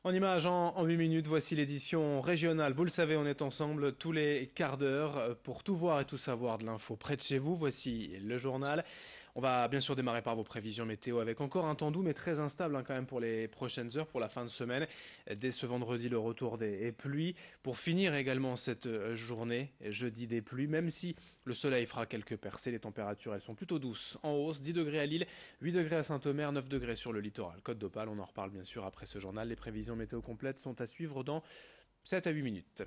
En images, en 8 minutes, voici l'édition régionale. Vous le savez, on est ensemble tous les quarts d'heure pour tout voir et tout savoir de l'info près de chez vous. Voici le journal. On va bien sûr démarrer par vos prévisions météo avec encore un temps doux mais très instable quand même pour les prochaines heures, pour la fin de semaine. Dès ce vendredi, le retour des pluies. Pour finir également cette journée, jeudi des pluies, même si le soleil fera quelques percées, les températures elles sont plutôt douces. En hausse, 10 degrés à Lille, 8 degrés à Saint-Omer, 9 degrés sur le littoral. Côte d'Opale, on en reparle bien sûr après ce journal. Les prévisions météo complètes sont à suivre dans 7 à 8 minutes.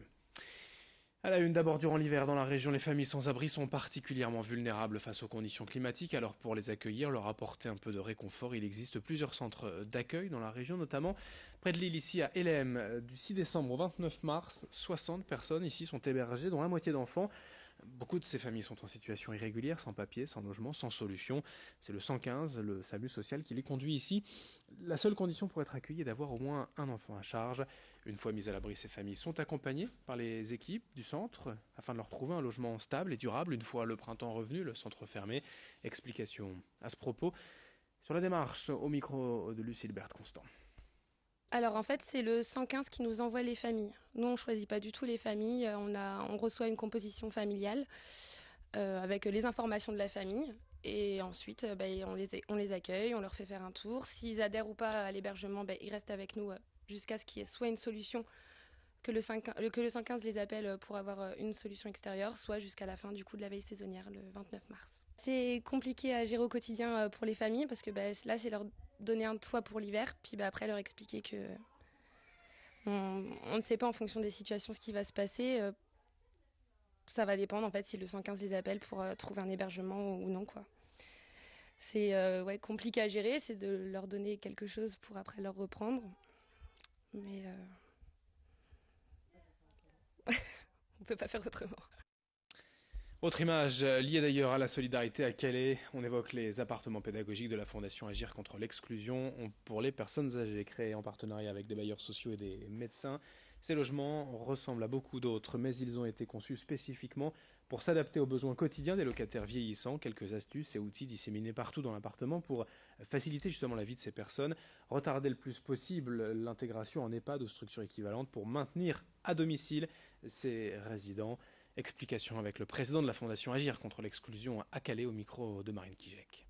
À la une, d'abord, durant l'hiver dans la région, les familles sans abri sont particulièrement vulnérables face aux conditions climatiques. Alors pour les accueillir, leur apporter un peu de réconfort, il existe plusieurs centres d'accueil dans la région, notamment près de Lille, ici à Elem. Du 6 décembre au 29 mars, 60 personnes ici sont hébergées, dont la moitié d'enfants. Beaucoup de ces familles sont en situation irrégulière, sans papier, sans logement, sans solution. C'est le 115, le SAMU social, qui les conduit ici. La seule condition pour être accueilli est d'avoir au moins un enfant à charge. Une fois mises à l'abri, ces familles sont accompagnées par les équipes du centre afin de leur trouver un logement stable et durable. Une fois le printemps revenu, le centre fermé. Explication à ce propos sur la démarche au micro de Lucille Berthe-Constant. Alors en fait, c'est le 115 qui nous envoie les familles. Nous, on choisit pas du tout les familles. On reçoit une composition familiale avec les informations de la famille. Et ensuite, on les accueille, on leur fait faire un tour. S'ils adhèrent ou pas à l'hébergement, ils restent avec nous jusqu'à ce qu'il y ait soit une solution que le 115 les appelle pour avoir une solution extérieure, soit jusqu'à la fin du coup de la veille saisonnière le 29 mars. C'est compliqué à gérer au quotidien pour les familles parce que là, c'est leur donner un toit pour l'hiver, puis après leur expliquer que on ne sait pas en fonction des situations ce qui va se passer. Ça va dépendre en fait si le 115 les appelle pour trouver un hébergement ou non quoi. C'est ouais, compliqué à gérer, c'est de leur donner quelque chose pour après leur reprendre. Mais on peut pas faire autrement. Autre image liée d'ailleurs à la solidarité à Calais, on évoque les appartements pédagogiques de la Fondation Agir contre l'exclusion pour les personnes âgées, créés en partenariat avec des bailleurs sociaux et des médecins. Ces logements ressemblent à beaucoup d'autres, mais ils ont été conçus spécifiquement pour s'adapter aux besoins quotidiens des locataires vieillissants. Quelques astuces et outils disséminés partout dans l'appartement pour faciliter justement la vie de ces personnes, retarder le plus possible l'intégration en EHPAD ou structure équivalente pour maintenir à domicile ces résidents. Explication avec le président de la Fondation Agir contre l'exclusion à Calais au micro de Marine Kijek.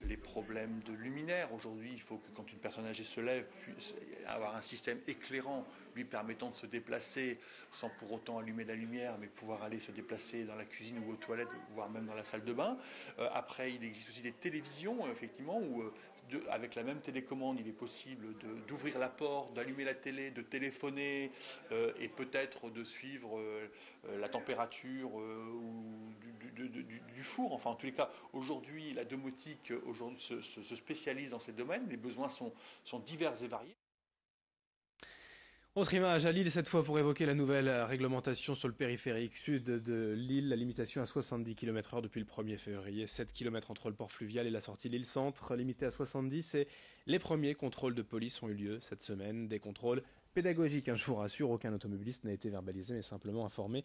Les problèmes de luminaire. Aujourd'hui, il faut que quand une personne âgée se lève, puisse avoir un système éclairant lui permettant de se déplacer sans pour autant allumer la lumière, mais pouvoir aller se déplacer dans la cuisine ou aux toilettes, voire même dans la salle de bain. Après, il existe aussi des télévisions, effectivement, où avec la même télécommande, il est possible d'ouvrir la porte, d'allumer la télé, de téléphoner et peut-être de suivre la température du four. Enfin, en tous les cas, aujourd'hui, la domotique se spécialise dans ces domaines. Les besoins sont divers et variés. Autre image à Lille, cette fois pour évoquer la nouvelle réglementation sur le périphérique sud de Lille, la limitation à 70 km/h depuis le 1er février, 7 km entre le port fluvial et la sortie Lille-Centre, limitée à 70, et les premiers contrôles de police ont eu lieu cette semaine, des contrôles pédagogiques, je vous rassure, aucun automobiliste n'a été verbalisé mais simplement informé,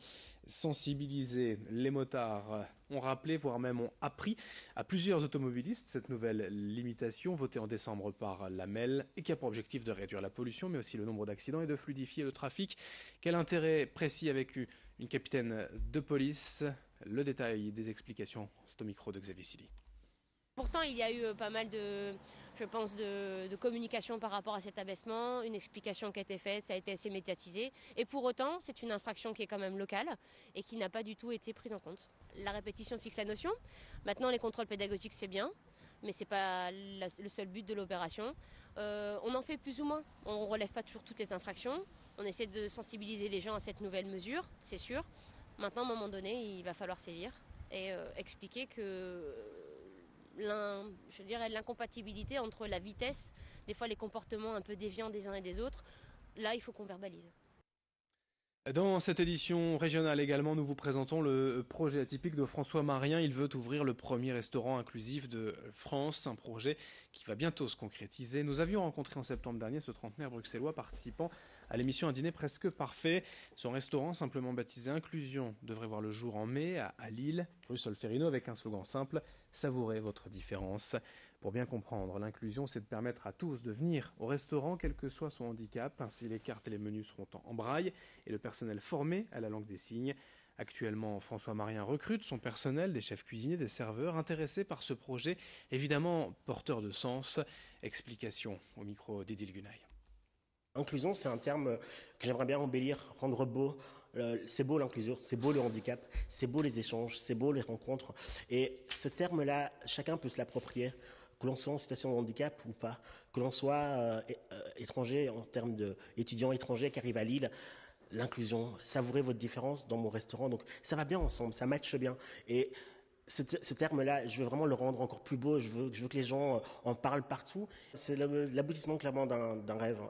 sensibilisé. Les motards ont rappelé, voire même ont appris à plusieurs automobilistes cette nouvelle limitation votée en décembre par l'AMEL et qui a pour objectif de réduire la pollution mais aussi le nombre d'accidents et de fluidifier le trafic. Quel intérêt précis avec une capitaine de police? Le détail des explications, c'est au micro de Xavier Silly. Pourtant, il y a eu pas mal je pense, de communication par rapport à cet abaissement, une explication qui a été faite, ça a été assez médiatisé. Et pour autant, c'est une infraction qui est quand même locale et qui n'a pas du tout été prise en compte. La répétition fixe la notion. Maintenant, les contrôles pédagogiques, c'est bien, mais ce n'est pas le seul but de l'opération. On en fait plus ou moins. On ne relève pas toujours toutes les infractions. On essaie de sensibiliser les gens à cette nouvelle mesure, c'est sûr. Maintenant, à un moment donné, il va falloir sévir et expliquer que l'incompatibilité entre la vitesse, des fois les comportements un peu déviants des uns et des autres, là il faut qu'on verbalise. Dans cette édition régionale également, nous vous présentons le projet atypique de François Marien. Il veut ouvrir le premier restaurant inclusif de France, un projet qui va bientôt se concrétiser. Nous avions rencontré en septembre dernier ce trentenaire bruxellois participant à l'émission Un dîner presque parfait. Son restaurant, simplement baptisé Inclusion, devrait voir le jour en mai à Lille, rue Solferino, avec un slogan simple: savourez votre différence. Pour bien comprendre, l'inclusion, c'est de permettre à tous de venir au restaurant, quel que soit son handicap. Ainsi, les cartes et les menus seront en braille et le personnel formé à la langue des signes. Actuellement, François Marien recrute son personnel, des chefs cuisiniers, des serveurs, intéressés par ce projet, évidemment porteur de sens. Explication au micro d'Idil Gunay. Inclusion, c'est un terme que j'aimerais bien embellir, rendre beau. C'est beau l'inclusion, c'est beau le handicap, c'est beau les échanges, c'est beau les rencontres. Et ce terme-là, chacun peut se l'approprier, que l'on soit en situation de handicap ou pas, que l'on soit étranger en termes d'étudiants étrangers qui arrivent à Lille. L'inclusion, savourez votre différence dans mon restaurant. Donc ça va bien ensemble, ça matche bien. Et ce terme-là, je veux vraiment le rendre encore plus beau, je veux que les gens en parlent partout. C'est l'aboutissement clairement d'un rêve.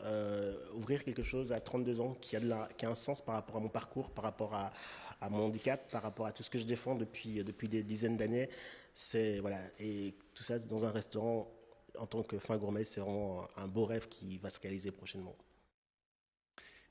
Ouvrir quelque chose à 32 ans qui a un sens par rapport à mon parcours, par rapport à mon handicap, par rapport à tout ce que je défends depuis des dizaines d'années. Voilà, et tout ça dans un restaurant en tant que fin gourmet, c'est vraiment un beau rêve qui va se réaliser prochainement.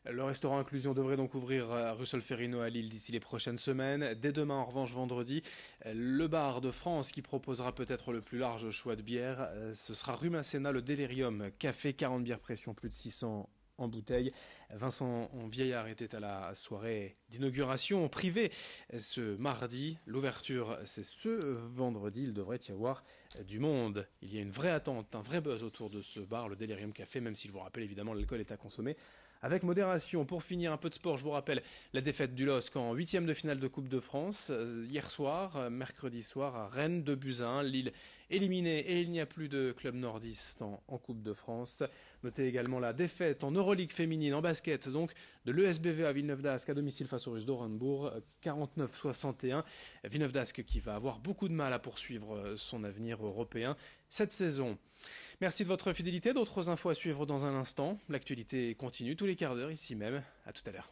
Le restaurant Inclusion devrait donc ouvrir rue Solferino à Lille d'ici les prochaines semaines. Dès demain, en revanche, vendredi, le bar de France qui proposera peut-être le plus large choix de bières, ce sera rue Masséna, le Delirium Café, 40 bières pression, plus de 600 en bouteille. Vincent Vieillard était à la soirée d'inauguration privée ce mardi. L'ouverture, c'est ce vendredi. Il devrait y avoir du monde. Il y a une vraie attente, un vrai buzz autour de ce bar, le Delirium Café, même si je vous rappelle évidemment l'alcool est à consommer avec modération. Pour finir, un peu de sport, je vous rappelle la défaite du LOSC en 8e de finale de Coupe de France. Hier soir, mercredi soir, à Rennes, 2-1. Lille éliminé et il n'y a plus de club nordiste en Coupe de France. Notez également la défaite en Euroleague féminine en basket, donc de l'ESBV à Villeneuve d'Ascq à domicile face aux Russes d'Orenbourg, 49-61. Villeneuve d'Ascq qui va avoir beaucoup de mal à poursuivre son avenir européen cette saison. Merci de votre fidélité, d'autres infos à suivre dans un instant. L'actualité continue tous les quarts d'heure ici même. À tout à l'heure.